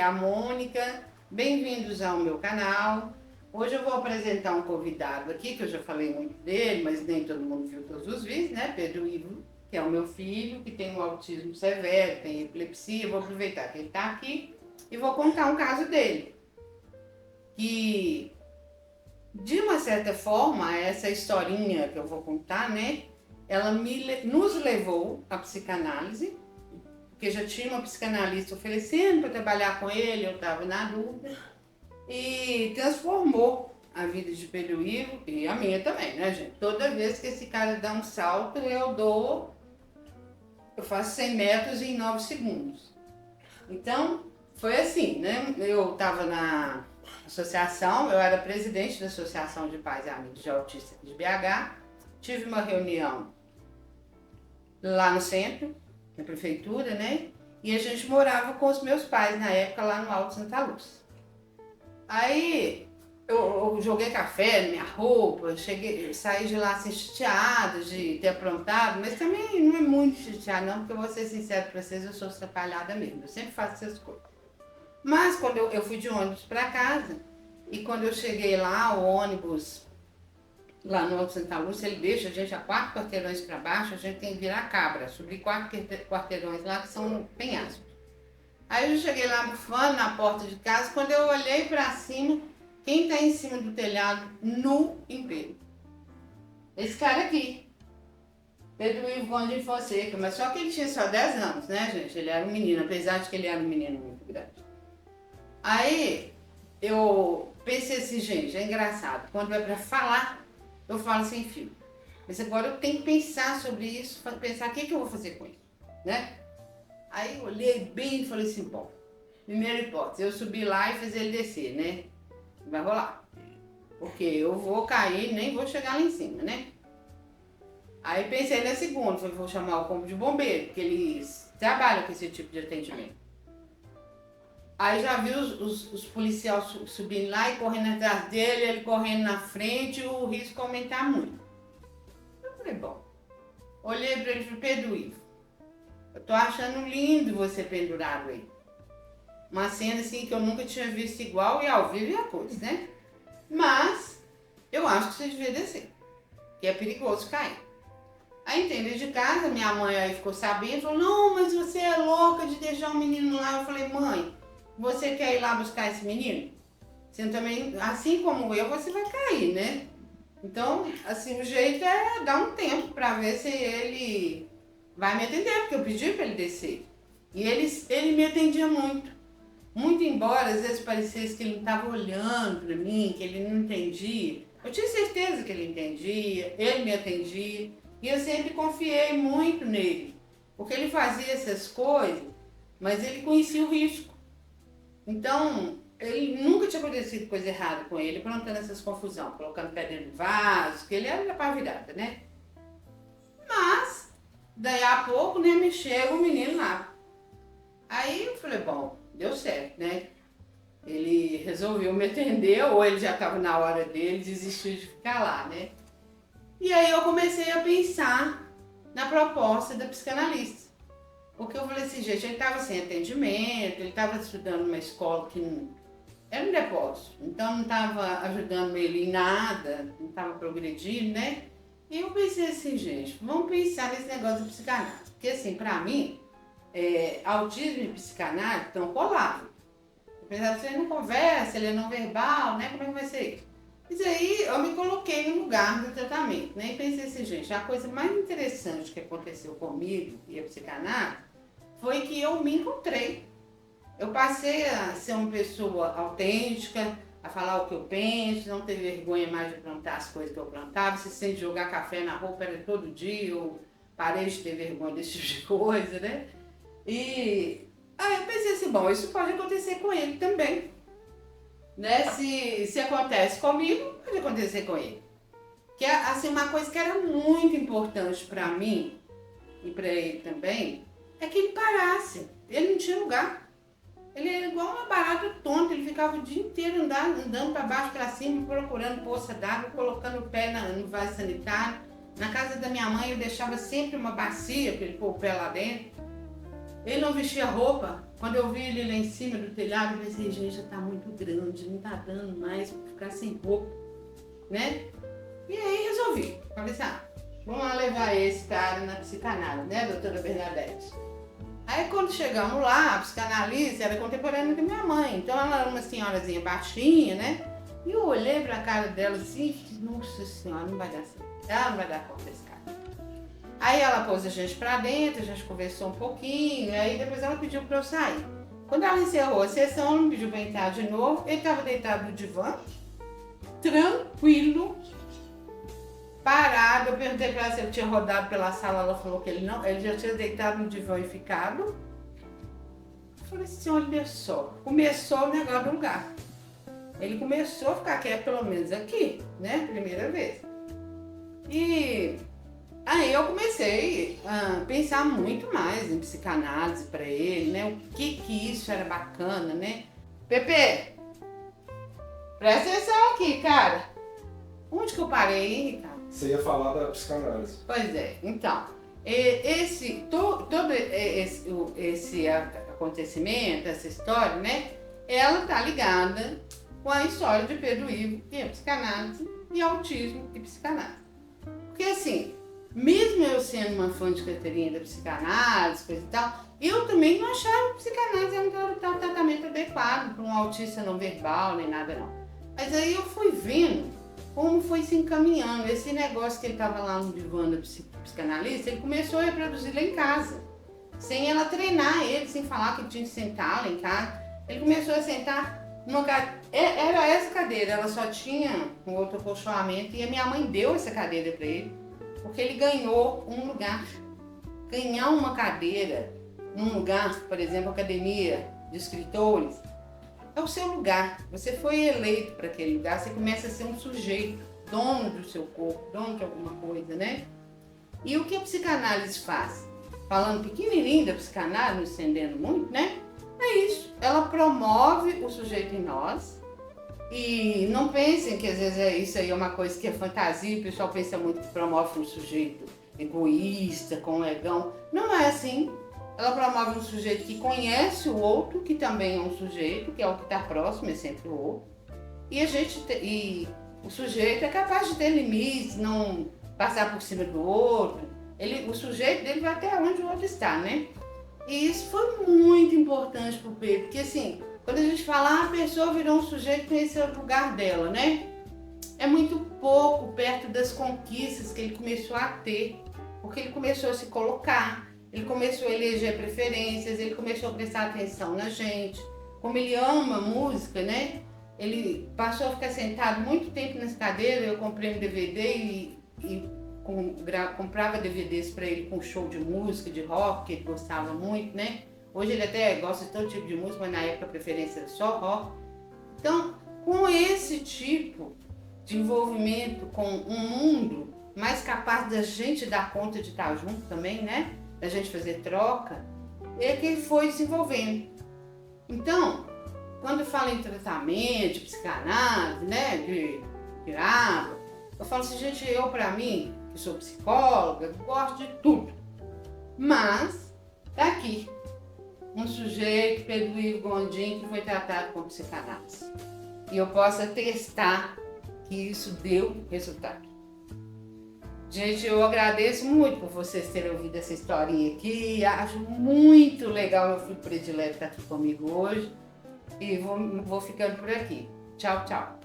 a Mônica, bem-vindos ao meu canal. Hoje eu vou apresentar um convidado aqui, que eu já falei muito dele, mas nem todo mundo viu todos os vídeos, né? Pedro Ivo, que é o meu filho, que tem um autismo severo, tem epilepsia. Vou aproveitar que ele está aqui e vou contar um caso dele. Que, de uma certa forma, essa historinha que eu vou contar, né? Ela nos levou à psicanálise, porque já tinha uma psicanalista oferecendo para trabalhar com ele, eu estava na dúvida, e transformou a vida de Pedro Ivo e a minha também, né, gente? Toda vez que esse cara dá um salto, eu faço 100 metros em 9 segundos. Então, foi assim, né? Eu estava na associação, eu era presidente da Associação de Pais e Amigos de Autistas de BH, tive uma reunião lá no centro, na prefeitura, né? E a gente morava com os meus pais na época lá no Alto Santa Luz. Aí eu joguei café na minha roupa, saí de lá assim chateada de ter aprontado, mas também não é muito chateada não, porque eu vou ser sincera pra vocês, eu sou atrapalhada mesmo, eu sempre faço essas coisas. Mas quando eu fui de ônibus pra casa, e quando eu cheguei lá, o ônibus lá no Alto Santa Lúcia, ele deixa a gente a 4 quarteirões para baixo, a gente tem que virar cabra, subir 4 quarteirões lá que são penhascos. Aí eu cheguei lá bufando na porta de casa, quando eu olhei para cima, quem tá em cima do telhado, nu em pé? Esse cara aqui, Pedro Ivo Conde de Fonseca, mas só que ele tinha só 10 anos, né, gente? Ele era um menino, apesar de que ele era um menino muito grande. Aí eu pensei assim, gente, é engraçado, quando vai para falar, eu falo sem fio. Mas agora eu tenho que pensar sobre isso, pensar o que eu vou fazer com isso, né? Aí eu olhei bem e falei assim, bom, primeira hipótese, eu subi lá e fiz ele descer, né? Vai rolar. Porque eu vou cair, nem vou chegar lá em cima, né? Aí pensei na segunda, falei, vou chamar o corpo de bombeiro, porque eles trabalham com esse tipo de atendimento. Aí já vi os policiais subindo lá e correndo atrás dele, ele correndo na frente e o risco aumentar muito. Eu falei, bom, olhei para ele e falei, Pedro Ivo, eu tô achando lindo você pendurado aí. Uma cena assim que eu nunca tinha visto igual e ao vivo e a cores, né? Mas eu acho que você devia descer, que é perigoso cair. Aí entrei de casa, minha mãe aí ficou sabendo, falou, não, mas você é louca de deixar o menino lá. Eu falei, mãe, você quer ir lá buscar esse menino? Você também, assim como eu, você vai cair, né? Então, assim, o jeito é dar um tempo para ver se ele vai me atender, porque eu pedi para ele descer. E ele me atendia muito. Muito embora às vezes parecesse que ele não estava olhando para mim, que ele não entendia. Eu tinha certeza que ele entendia, ele me atendia. E eu sempre confiei muito nele. Porque ele fazia essas coisas, mas ele conhecia o risco. Então, ele nunca tinha acontecido coisa errada com ele, aprontando essas confusões, colocando pedra no vaso, que ele era pá virada, né? Mas, daí a pouco, né, me chega o menino lá. Aí eu falei, bom, deu certo, né? Ele resolveu me atender, ou ele já estava na hora dele, desistiu de ficar lá, né? E aí eu comecei a pensar na proposta da psicanalista. Porque eu falei assim, gente, ele estava sem atendimento, ele estava estudando numa escola que era um depósito, então não estava ajudando ele em nada, não estava progredindo, né? E eu pensei assim, gente, vamos pensar nesse negócio de psicanálise. Porque assim, pra mim, autismo e psicanálise estão colados. Apesar de você não conversa, ele é não verbal, né? Como é que vai ser isso? Mas aí eu me coloquei no lugar do tratamento, né? E pensei assim, gente, a coisa mais interessante que aconteceu comigo e a psicanálise foi que eu me encontrei. Eu passei a ser uma pessoa autêntica, a falar o que eu penso, não ter vergonha mais de plantar as coisas que eu plantava. Se sente jogar café na roupa era todo dia, eu parei de ter vergonha desse tipo de coisa, né? E aí eu pensei assim, bom, isso pode acontecer com ele também. Né? Se acontece comigo, pode acontecer com ele. Que é assim, uma coisa que era muito importante para mim e para ele também, é que ele parasse. Ele não tinha lugar. Ele era igual uma barata tonta, ele ficava o dia inteiro andando para baixo, para cima, procurando poça d'água, colocando o pé no vaso sanitário. Na casa da minha mãe eu deixava sempre uma bacia para ele pôr o pé lá dentro. Ele não vestia roupa. Quando eu vi ele lá em cima do telhado, eu pensei, gente, já tá muito grande, não tá dando mais pra ficar sem roupa, né? E aí resolvi. Falei assim, vamos lá levar esse cara na psicanálise, né, doutora Bernadette? Aí quando chegamos lá, a psicanalista era contemporânea da minha mãe, então ela era uma senhorazinha baixinha, né? E eu olhei pra cara dela assim e falei, nossa senhora, não vai dar certo. Ela não vai dar conta desse cara. Aí ela pôs a gente pra dentro, a gente conversou um pouquinho, aí depois ela pediu pra eu sair. Quando ela encerrou a sessão, ela me pediu pra entrar de novo, ele estava deitado no divã, tranquilo, parado. Eu perguntei pra ela se ele tinha rodado pela sala, ela falou que ele não, ele já tinha deitado no divã e ficado. Eu falei assim, olha só, começou o negócio do lugar. Ele começou a ficar quieto, pelo menos aqui, né, primeira vez. E aí eu comecei a pensar muito mais em psicanálise para ele, né? O que isso era bacana, né? Pepe, presta atenção aqui, cara. Onde que eu parei, hein, Ricardo? Você ia falar da psicanálise. Pois é, então, todo esse acontecimento, essa história, né? Ela tá ligada com a história de Pedro Ivo e a psicanálise, e autismo e psicanálise. Porque assim, mesmo eu sendo uma fã de carteirinha da psicanálise, coisa e tal, eu também não achava que psicanálise era um tratamento adequado para um autista não verbal, nem nada não. Mas aí eu fui vendo como foi se encaminhando. Esse negócio que ele estava lá no divã da psicanalista, ele começou a reproduzir lá em casa, sem ela treinar ele, sem falar que tinha que sentar lá em casa. Ele começou a sentar numa cadeira, era essa cadeira, ela só tinha um outro acolchoamento e a minha mãe deu essa cadeira para ele, porque ele ganhou um lugar. Ganhar uma cadeira num lugar, por exemplo, academia de escritores, é o seu lugar. Você foi eleito para aquele lugar, você começa a ser um sujeito, dono do seu corpo, dono de alguma coisa, né? E o que a psicanálise faz? Falando pequenininho da psicanálise, não estendendo muito, né? É isso. Ela promove o sujeito em nós. E não pensem que às vezes isso aí é uma coisa que é fantasia, o pessoal pensa muito que promove um sujeito egoísta, com um egão. Não é assim. Ela promove um sujeito que conhece o outro, que também é um sujeito, que é o que está próximo, é sempre o outro. E o sujeito é capaz de ter limites, não passar por cima do outro. O sujeito dele vai até onde o outro está, né? E isso foi muito importante para o Pedro, porque assim, quando a gente fala, a pessoa virou um sujeito, conheceu o lugar dela, né? É muito pouco perto das conquistas que ele começou a ter, porque ele começou a se colocar, ele começou a eleger preferências, ele começou a prestar atenção na gente. Como ele ama música, né? Ele passou a ficar sentado muito tempo nessa cadeira, eu comprei um DVD e comprava DVDs para ele com show de música, de rock, que ele gostava muito, né? Hoje ele até gosta de todo tipo de música, mas na época a preferência era só rock. Então, com esse tipo de envolvimento com um mundo mais capaz da gente dar conta de estar junto também, né? Da gente fazer troca, é que ele foi desenvolvendo. Então, quando fala em tratamento, de psicanálise, né? De terapia, eu falo assim, gente, pra mim, que sou psicóloga, gosto de tudo. Mas, tá aqui um sujeito, Pedro Ivo Gondim, que foi tratado com psicanálise. E eu posso atestar que isso deu resultado. Gente, eu agradeço muito por vocês terem ouvido essa historinha aqui. Acho muito legal, meu filho predileto estar aqui comigo hoje. E vou ficando por aqui. Tchau, tchau.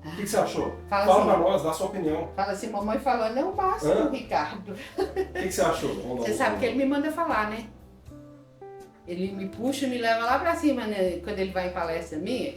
O que você achou? Fala Fala assim, pra nós, dá a sua opinião. Fala assim, mamãe falou, não basta, Ricardo. O que você achou? Você sabe que ele me manda falar, né? Ele me puxa e me leva lá pra cima, né? Quando ele vai em palestra minha.